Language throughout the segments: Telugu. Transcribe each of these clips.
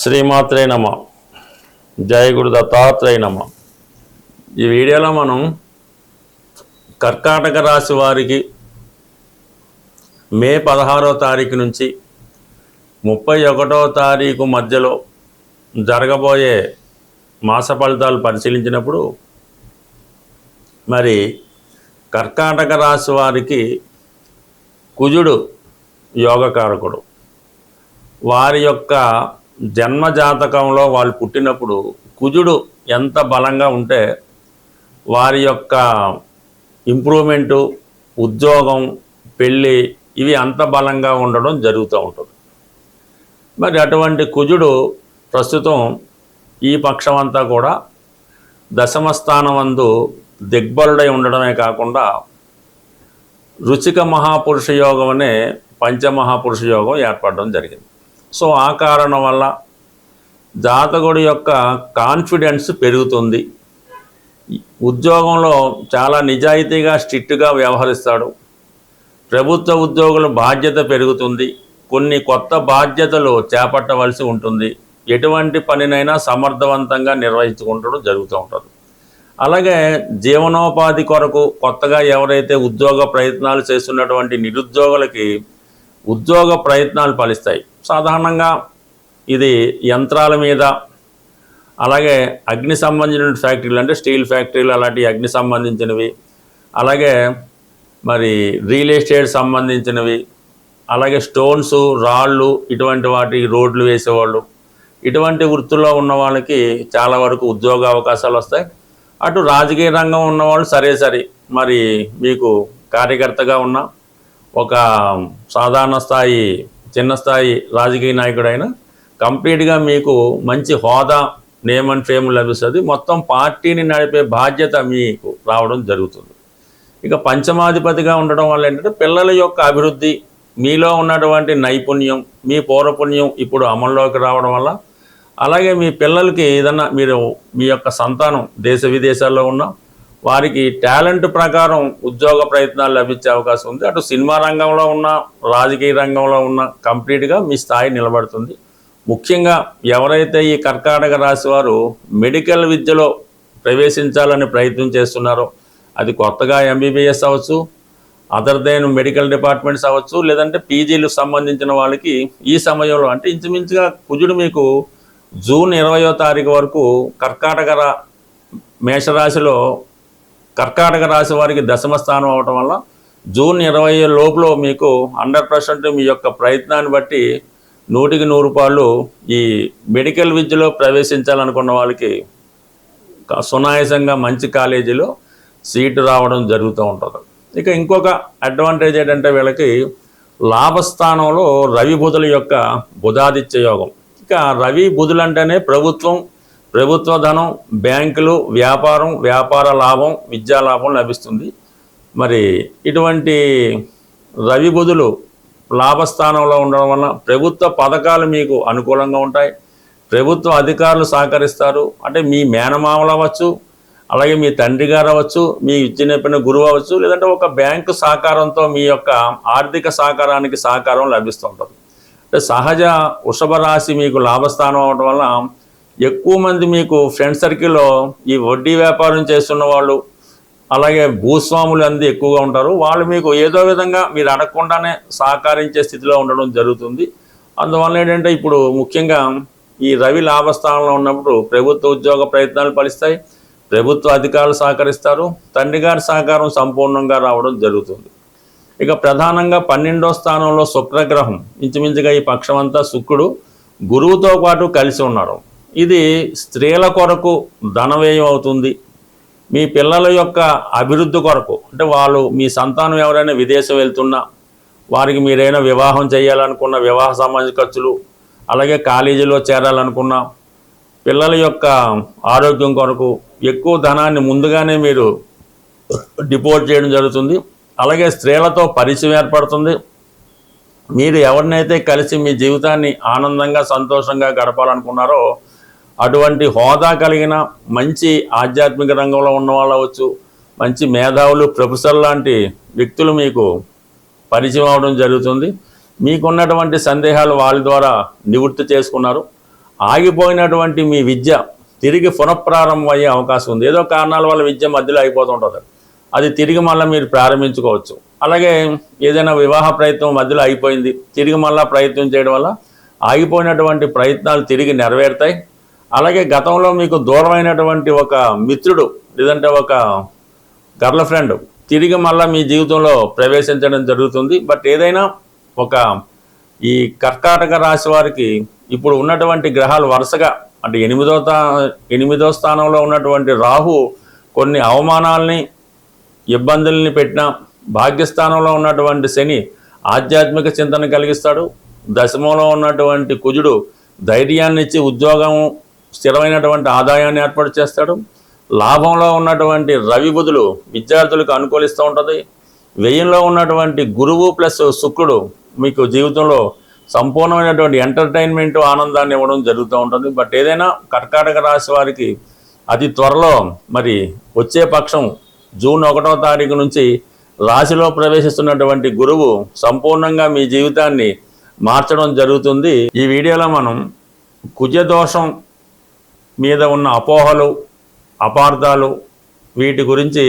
శ్రీమాత్రే నమ. జయ గురు దత్తాత్రేయ నమ. ఈ వీడియోలో మనం కర్కాటక రాశి వారికి మే 16వ తారీఖు నుంచి 31వ తారీఖు మధ్యలో జరగబోయే మాస ఫలితాలు పరిశీలించినప్పుడు మరి కర్కాటక రాశి వారికి కుజుడు యోగకారకుడు. వారి యొక్క జన్మజాతకంలో వాళ్ళు పుట్టినప్పుడు కుజుడు ఎంత బలంగా ఉంటే వారి యొక్క ఇంప్రూవ్మెంటు, ఉద్యోగం, పెళ్ళి ఇవి అంత బలంగా ఉండడం జరుగుతూ ఉంటుంది. మరి అటువంటి కుజుడు ప్రస్తుతం ఈ పక్షమంతా కూడా దశమ స్థానమందు దిగ్బలుడై ఉండడమే కాకుండా రుచిక మహాపురుష యోగం అనే పంచమహాపురుష యోగం ఏర్పడడం జరిగింది. సో ఆ కారణం వల్ల జాతకుడి యొక్క కాన్ఫిడెన్స్ పెరుగుతుంది. ఉద్యోగంలో చాలా నిజాయితీగా స్ట్రిక్ట్గా వ్యవహరిస్తాడు. ప్రభుత్వ ఉద్యోగుల బాధ్యత పెరుగుతుంది. కొన్ని కొత్త బాధ్యతలు చేపట్టవలసి ఉంటుంది. ఎటువంటి పనినైనా సమర్థవంతంగా నిర్వహించుకుంటూ జరుగుతూ ఉంటుంది. అలాగే జీవనోపాధి కొరకు కొత్తగా ఎవరైతే ఉద్యోగ ప్రయత్నాలు చేస్తున్నటువంటి నిరుద్యోగులకి ఉద్యోగ ప్రయత్నాలు ఫలిస్తాయి. సాధారణంగా ఇది యంత్రాల మీద, అలాగే అగ్ని సంబంధించిన ఫ్యాక్టరీలు అంటే స్టీల్ ఫ్యాక్టరీలు అలాంటి అగ్ని సంబంధించినవి, అలాగే మరి రియల్ ఎస్టేట్ సంబంధించినవి, అలాగే స్టోన్స్, రాళ్ళు ఇటువంటి వాటి రోడ్లు వేసేవాళ్ళు, ఇటువంటి వృత్తుల్లో ఉన్న వాళ్ళకి చాలా వరకు ఉద్యోగ అవకాశాలు వస్తాయి. అటు రాజకీయ రంగం ఉన్నవాళ్ళు సరే మరి మీకు కార్యకర్తగా ఉన్న ఒక సాధారణ స్థాయి, చిన్న స్థాయి రాజకీయ నాయకుడైనా కంప్లీట్గా మీకు మంచి హోదా, నేమ్ అండ్ ఫేమ్ లభిస్తుంది. మొత్తం పార్టీని నడిపే బాధ్యత మీకు రావడం జరుగుతుంది. ఇక పంచమాధిపతిగా ఉండడం వల్ల ఏంటంటే పిల్లల యొక్క అభివృద్ధి, మీలో ఉన్నటువంటి నైపుణ్యం, మీ పౌరపుణ్యం ఇప్పుడు అమల్లోకి రావడం వల్ల, అలాగే మీ పిల్లలకి ఏదన్నా మీరు మీ యొక్క సంతానం దేశ విదేశాల్లో ఉన్న వారికి టాలెంట్ ప్రకారం ఉద్యోగ ప్రయత్నాలు లభించే అవకాశం ఉంది. అటు సినిమా రంగంలో ఉన్న, రాజకీయ రంగంలో ఉన్న కంప్లీట్గా మీ స్థాయి నిలబడుతుంది. ముఖ్యంగా ఎవరైతే ఈ కర్కాటక రాశి వారు మెడికల్ విద్యలో ప్రవేశించాలని ప్రయత్నం చేస్తున్నారో, అది కొత్తగా ఎంబీబీఎస్ అవ్వచ్చు, అదర్ దెన్ మెడికల్ డిపార్ట్మెంట్స్ అవ్వచ్చు, లేదంటే పీజీలకు సంబంధించిన వాళ్ళకి ఈ సమయంలో అంటే ఇంచుమించుగా కుజుడు మీకు జూన్ 20వ తారీఖు వరకు మేషరాశిలో కర్కాటక రాశి వారికి దశమ స్థానం అవటం వల్ల జూన్ 20 లోపల మీకు 100% మీ యొక్క ప్రయత్నాన్ని బట్టి 100కి 100 ఈ మెడికల్ విద్యలో ప్రవేశించాలనుకున్న వాళ్ళకి సునాయాసంగా మంచి కాలేజీలో సీటు రావడం జరుగుతూ ఉంటుంది. ఇక ఇంకొక అడ్వాంటేజ్ ఏంటంటే వీళ్ళకి లాభస్థానంలో రవి బుధుల యొక్క బుధాదిత్య యోగం. ఇక రవి బుధులు అంటేనే ప్రభుత్వ ధనం, బ్యాంకులు, వ్యాపారం, వ్యాపార లాభం, విద్యా లాభం లభిస్తుంది. మరి ఇటువంటి రవి బుధులు లాభస్థానంలో ఉండడం వలన ప్రభుత్వ పథకాలు మీకు అనుకూలంగా ఉంటాయి. ప్రభుత్వ అధికారులు సహకరిస్తారు. అంటే మీ మేనమామలు అవ్వచ్చు, అలాగే మీ తండ్రి గారు అవ్వచ్చు, మీ విద్య నేర్పిన గురువు అవ్వచ్చు, లేదంటే ఒక బ్యాంకు సహకారంతో మీ యొక్క ఆర్థిక సహకారానికి సహకారం లభిస్తుంటుంది. అంటే సహజ వృషభ రాశి మీకు లాభస్థానం అవడం వల్ల ఎక్కువ మంది మీకు ఫ్రెండ్ సర్కిల్లో ఈ వడ్డీ వ్యాపారం చేస్తున్న వాళ్ళు, అలాగే భూస్వాములు అంది ఎక్కువగా ఉంటారు. వాళ్ళు మీకు ఏదో విధంగా మీరు అడగకుండానే సహకరించే స్థితిలో ఉండడం జరుగుతుంది. అందువల్ల ఏంటంటే ఇప్పుడు ముఖ్యంగా ఈ రవి లాభస్థానంలో ఉన్నప్పుడు ప్రభుత్వ ఉద్యోగ ప్రయత్నాలు ఫలిస్తాయి. ప్రభుత్వ అధికారులు సహకరిస్తారు. తండ్రి గారి సహకారం సంపూర్ణంగా రావడం జరుగుతుంది. ఇక ప్రధానంగా 12వ స్థానంలో శుక్రగ్రహం, ఇంచుమించుగా ఈ పక్షమంతా శుక్రుడు గురువుతో పాటు కలిసి ఉన్నారు. ఇది స్త్రీల కొరకు ధన వ్యయం అవుతుంది. మీ పిల్లల యొక్క అభివృద్ధి కొరకు, అంటే వాళ్ళు మీ సంతానం ఎవరైనా విదేశం వెళ్తున్నా వారికి మీరైనా వివాహం చేయాలనుకున్న వివాహ సంబంధించిన ఖర్చులు, అలాగే కాలేజీలో చేరాలనుకున్న పిల్లల యొక్క ఆరోగ్యం కొరకు ఎక్కువ ధనాన్ని ముందుగానే మీరు డిపోజిట్ చేయడం జరుగుతుంది. అలాగే స్త్రీలతో పరిచయం ఏర్పడుతుంది. మీరు ఎవరినైతే కలిసి మీ జీవితాన్ని ఆనందంగా, సంతోషంగా గడపాలనుకున్నారో అటువంటి హోదా కలిగిన మంచి ఆధ్యాత్మిక రంగంలో ఉన్న వాళ్ళు అవ్వచ్చు, మంచి మేధావులు, ప్రొఫెసర్ లాంటి వ్యక్తులు మీకు పరిచయం అవడం జరుగుతుంది. మీకున్నటువంటి సందేహాలు వాళ్ళ ద్వారా నివృత్తి చేసుకున్నారు. ఆగిపోయినటువంటి మీ విద్య తిరిగి పునఃప్రారంభం అయ్యే అవకాశం ఉంది. ఏదో కారణాల వల్ల విద్య మధ్యలో అయిపోతుంటుంది, అది తిరిగి మళ్ళీ మీరు ప్రారంభించుకోవచ్చు. అలాగే ఏదైనా వివాహ ప్రయత్నం మధ్యలో అయిపోయింది, తిరిగి మళ్ళీ ప్రయత్నం చేయడం వల్ల ఆగిపోయినటువంటి ప్రయత్నాలు తిరిగి నెరవేరుతాయి. అలాగే గతంలో మీకు దూరమైనటువంటి ఒక మిత్రుడు లేదంటే ఒక గర్ల్ ఫ్రెండ్ తిరిగి మళ్ళీ మీ జీవితంలో ప్రవేశించడం జరుగుతుంది. బట్ ఏదైనా ఒక ఈ కర్కాటక రాశి వారికి ఇప్పుడు ఉన్నటువంటి గ్రహాలు వరుసగా అంటే ఎనిమిదో స్థానంలో ఉన్నటువంటి రాహు కొన్ని అవమానాలని ఇబ్బందుల్ని పెట్టినా, భాగ్యస్థానంలో ఉన్నటువంటి శని ఆధ్యాత్మిక చింతన కలిగిస్తాడు. దశమంలో ఉన్నటువంటి కుజుడు ధైర్యాన్ని ఇచ్చి ఉద్యోగం స్థిరమైనటువంటి ఆదాయాన్ని ఏర్పాటు చేస్తాడు. లాభంలో ఉన్నటువంటి రవి బుధులు విద్యార్థులకు అనుకూలిస్తూ ఉంటుంది. వ్యయంలో ఉన్నటువంటి గురువు ప్లస్ శుక్రుడు మీకు జీవితంలో సంపూర్ణమైనటువంటి ఎంటర్టైన్మెంట్ ఆనందాన్ని ఇవ్వడం జరుగుతూ ఉంటుంది. బట్ ఏదైనా కర్కాటక రాశి వారికి అతి త్వరలో మరి వచ్చే పక్షం జూన్ 1వ తారీఖు నుంచి రాశిలో ప్రవేశిస్తున్నటువంటి గురువు సంపూర్ణంగా మీ జీవితాన్ని మార్చడం జరుగుతుంది. ఈ వీడియోలో మనం కుజదోషం మీద ఉన్న అపోహలు, అపార్థాలు వీటి గురించి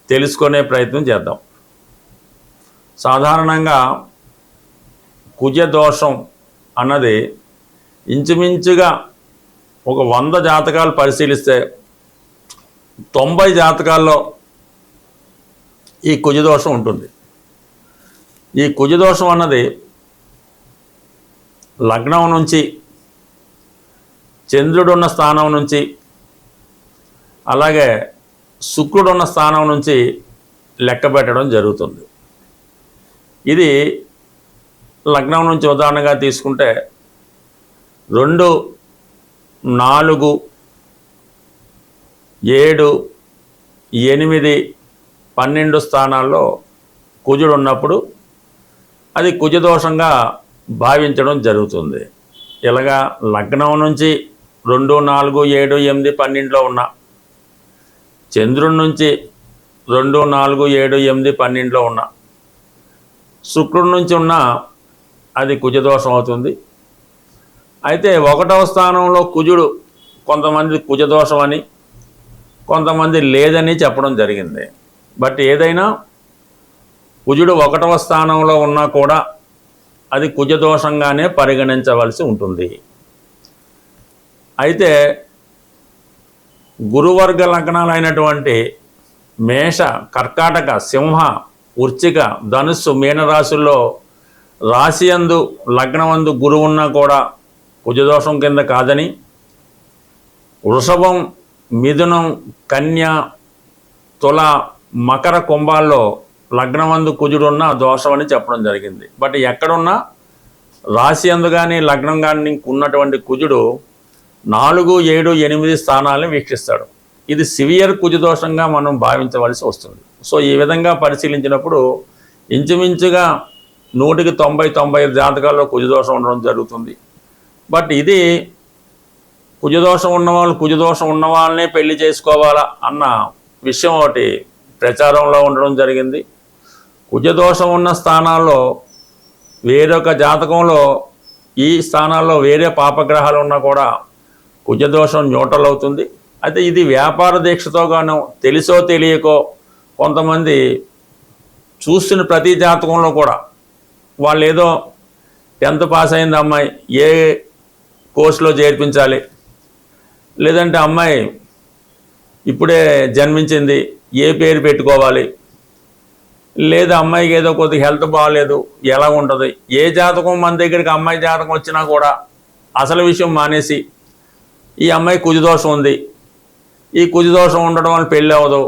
తెలుసుకునే ప్రయత్నం చేద్దాం. సాధారణంగా కుజదోషం అన్నది ఇంచుమించుగా ఒక 100 జాతకాలు పరిశీలిస్తే 90 జాతకాల్లో ఈ కుజదోషం ఉంటుంది. ఈ కుజదోషం అన్నది లగ్నం నుంచి, చంద్రుడున్న స్థానం నుంచి, అలాగే శుక్రుడున్న స్థానం నుంచి లెక్క పెట్టడం జరుగుతుంది. ఇది లగ్నం నుంచి ఉదాహరణగా తీసుకుంటే 2, 4, 7, 8, 12 స్థానాల్లో కుజుడు ఉన్నప్పుడు అది కుజదోషంగా భావించడం జరుగుతుంది. ఇలాగా లగ్నం నుంచి 2, 4, 7, 8, 12లో ఉన్న, చంద్రుడి నుంచి 2, 4, 7, 8, 12లో ఉన్న, శుక్రుడి నుంచి ఉన్న అది కుజదోషం అవుతుంది. అయితే 1వ స్థానంలో కుజుడు కొంతమంది కుజదోషం అని, కొంతమంది లేదని చెప్పడం జరిగింది. బట్ ఏదైనా కుజుడు 1వ స్థానంలో ఉన్నా కూడా అది కుజదోషంగానే పరిగణించవలసి ఉంటుంది. అయితే గురువర్గ లగ్నాలైనటువంటి మేష, కర్కాటక, సింహ, వృశ్చిక, ధనుస్సు, మీనరాశుల్లో రాశియందు లగ్నమందు గురువు ఉన్నా కూడా కుజదోషం కింద కాదని, వృషభం, మిథునం, కన్య, తుల, మకర, కుంభాల్లో లగ్నమందు కుజుడున్న దోషం అని చెప్పడం జరిగింది. బట్ ఎక్కడున్నా రాశి అందు కానీ లగ్నం కానీ ఉన్నటువంటి కుజుడు 4, 7, 8 స్థానాలను వీక్షిస్తాడు. ఇది సివియర్ కుజదోషంగా మనం భావించవలసి వస్తుంది. సో ఈ విధంగా పరిశీలించినప్పుడు ఇంచుమించుగా 100కి 90-95 జాతకాల్లో కుజదోషం ఉండడం జరుగుతుంది. బట్ ఇది కుజదోషం ఉన్న వాళ్ళనే పెళ్లి చేసుకోవాలా అన్న విషయం ఒకటి ప్రచారంలో ఉండడం జరిగింది. కుజదోషం ఉన్న స్థానాల్లో వేరొక జాతకంలో ఈ స్థానాల్లో వేరే పాపగ్రహాలు ఉన్నా కూడా కుజదోషం న్యూట్రల్ అవుతుంది. అయితే ఇది వ్యాపార దీక్షతో గాను తెలుసో తెలియకో కొంతమంది చూస్తున్న ప్రతి జాతకంలో కూడా వాళ్ళు ఏదో 10th పాస్ అయింది అమ్మాయి, ఏ కోర్సులో చేర్పించాలి, లేదంటే అమ్మాయి ఇప్పుడే జన్మించింది, ఏ పేరు పెట్టుకోవాలి, లేదా అమ్మాయికి ఏదో కొద్దిగా హెల్త్ బాగాలేదు, ఎలా ఉంటుంది, ఏ జాతకం మన దగ్గరికి అమ్మాయి జాతకం వచ్చినా కూడా అసలు విషయం మానేసి ఈ అమ్మాయి కుజదోషం ఉంది, ఈ కుజదోషం ఉండడం వల్ల పెళ్ళి అవ్వదు,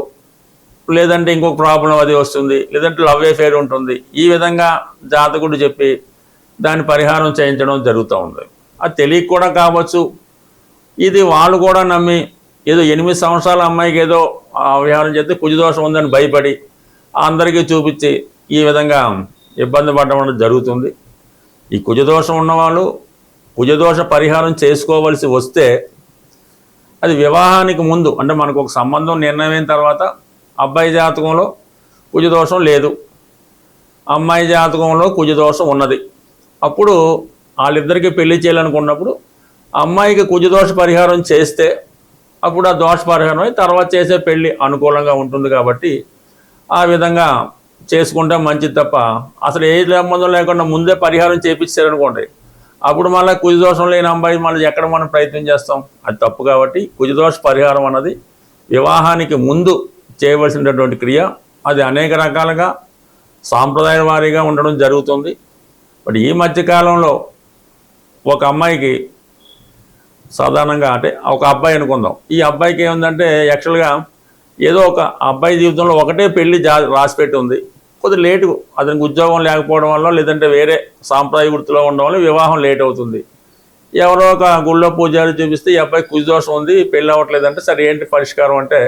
లేదంటే ఇంకొక ప్రాబ్లం అది వస్తుంది, లేదంటే లవ్ అఫేర్ ఉంటుంది, ఈ విధంగా జాతకుడు చెప్పి దాని పరిహారం చేయించడం జరుగుతూ ఉంది. అది తెలియక కూడా కావచ్చు, ఇది వాళ్ళు కూడా నమ్మి ఏదో 8 సంవత్సరాల అమ్మాయికి ఏదో వ్యవహారం చేస్తే కుజదోషం ఉందని భయపడి అందరికీ చూపించి ఈ విధంగా ఇబ్బంది పడడం జరుగుతుంది. ఈ కుజదోషం ఉన్నవాళ్ళు కుజదోష పరిహారం చేసుకోవలసి వస్తే అది వివాహానికి ముందు, అంటే మనకు ఒక సంబంధం నిర్ణయమైన తర్వాత అబ్బాయి జాతకంలో కుజదోషం లేదు, అమ్మాయి జాతకంలో కుజదోషం ఉన్నది, అప్పుడు వాళ్ళిద్దరికీ పెళ్లి చేయాలనుకున్నప్పుడు ఆ అమ్మాయికి కుజదోష పరిహారం చేస్తే అప్పుడు ఆ దోష పరిహారం అయి తర్వాత చేసే పెళ్ళి అనుకూలంగా ఉంటుంది కాబట్టి ఆ విధంగా చేసుకుంటే మంచిది తప్ప అసలు ఏ సంబంధం లేకుండా ముందే పరిహారం చేపించారనుకోండి, అప్పుడు మళ్ళీ కుజదోషం లేని అమ్మాయి మళ్ళీ ఎక్కడ మనం ప్రయత్నం చేస్తాం, అది తప్పు. కాబట్టి కుజదోష పరిహారం అన్నది వివాహానికి ముందు చేయవలసినటువంటి క్రియ. అది అనేక రకాలుగా సాంప్రదాయ వారీగా ఉండడం జరుగుతుంది. బట్ ఈ మధ్యకాలంలో ఒక అమ్మాయికి సాధారణంగా అంటే ఒక అబ్బాయి అనుకుందాం, ఈ అబ్బాయికి ఏముందంటే యాక్చువల్గా ఏదో ఒక అబ్బాయి జీవితంలో ఒకటే పెళ్లి రాసిపెట్టి ఉంది. కొద్దిగా లేటు, అతనికి ఉద్యోగం లేకపోవడం వల్ల లేదంటే వేరే సాంప్రదాయ వృత్తిలో ఉండడం వల్ల వివాహం లేట్ అవుతుంది. ఎవరో ఒక గుళ్ళో పూజారి చూపిస్తే ఈ అబ్బాయి కుజదోషం ఉంది, పెళ్ళి అవ్వట్లేదంటే సరే ఏంటి పరిష్కారం అంటే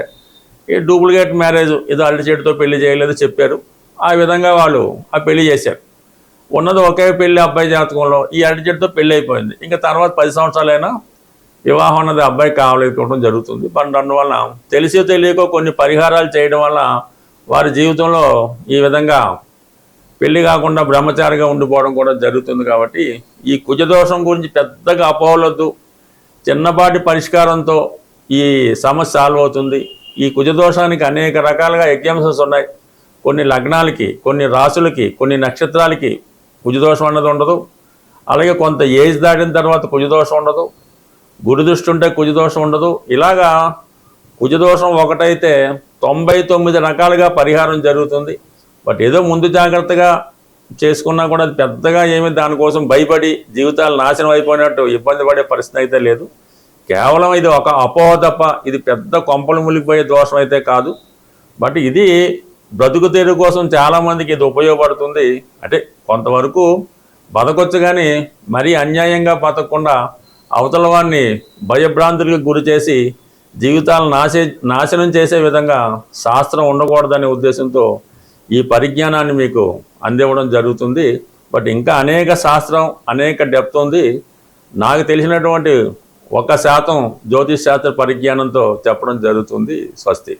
ఈ డూప్లికేట్ మ్యారేజ్ ఏదో అరటి చెట్టుతో పెళ్లి చేయలేదు చెప్పారు. ఆ విధంగా వాళ్ళు ఆ పెళ్లి చేశారు. ఉన్నది ఒకే పెళ్లి అబ్బాయి జాతకంలో, ఈ అరటి చెట్టుతో పెళ్లి అయిపోయింది. ఇంకా తర్వాత 10 సంవత్సరాలైనా వివాహం అన్నది అబ్బాయి కావలేకపోవడం జరుగుతుంది. అందువల్ల తెలిసో తెలియకో కొన్ని పరిహారాలు చేయడం వల్ల వారి జీవితంలో ఈ విధంగా పెళ్లి కాకుండా బ్రహ్మచారిగా ఉండిపోవడం కూడా జరుగుతుంది. కాబట్టి ఈ కుజదోషం గురించి పెద్దగా అపోహలొద్దు, చిన్నపాటి పరిష్కారంతో ఈ సమస్య సాల్వ్ అవుతుంది. ఈ కుజదోషానికి అనేక రకాలుగా ఎగ్జాంపుల్స్ ఉన్నాయి. కొన్ని లగ్నాలకి, కొన్ని రాసులకి, కొన్ని నక్షత్రాలకి కుజదోషం అన్నది ఉండదు. అలాగే కొంత ఏజ్ దాటిన తర్వాత కుజదోషం ఉండదు. గురు దృష్టి ఉంటే కుజదోషం ఉండదు. ఇలాగా కుజదోషం ఒకటైతే 99 రకాలుగా పరిహారం జరుగుతుంది. బట్ ఏదో ముందు జాగ్రత్తగా చేసుకున్నా కూడా అది పెద్దగా ఏమి దానికోసం భయపడి జీవితాలు నాశనం అయిపోయినట్టు ఇబ్బంది పడే పరిస్థితి అయితే లేదు. కేవలం ఇది ఒక అపోహ తప్ప ఇది పెద్ద కొంపలు మునిగిపోయే దోషం అయితే కాదు. బట్ ఇది బ్రతుకు తెరువు కోసం చాలామందికి ఇది ఉపయోగపడుతుంది. అంటే కొంతవరకు బతకొచ్చు, కానీ మరీ అన్యాయంగా బతకకుండా అవతల వాడిని భయభ్రాంతులకు గురి చేసి జీవితాలను నాశనం చేసే విధంగా శాస్త్రం ఉండకూడదనే ఉద్దేశంతో ఈ పరిజ్ఞానాన్ని మీకు అందివ్వడం జరుగుతుంది. బట్ ఇంకా అనేక శాస్త్రం, అనేక డెప్త్ ఉంది. నాకు తెలిసినటువంటి 1% జ్యోతిష్ శాస్త్ర పరిజ్ఞానంతో చెప్పడం జరుగుతుంది. స్వస్తి.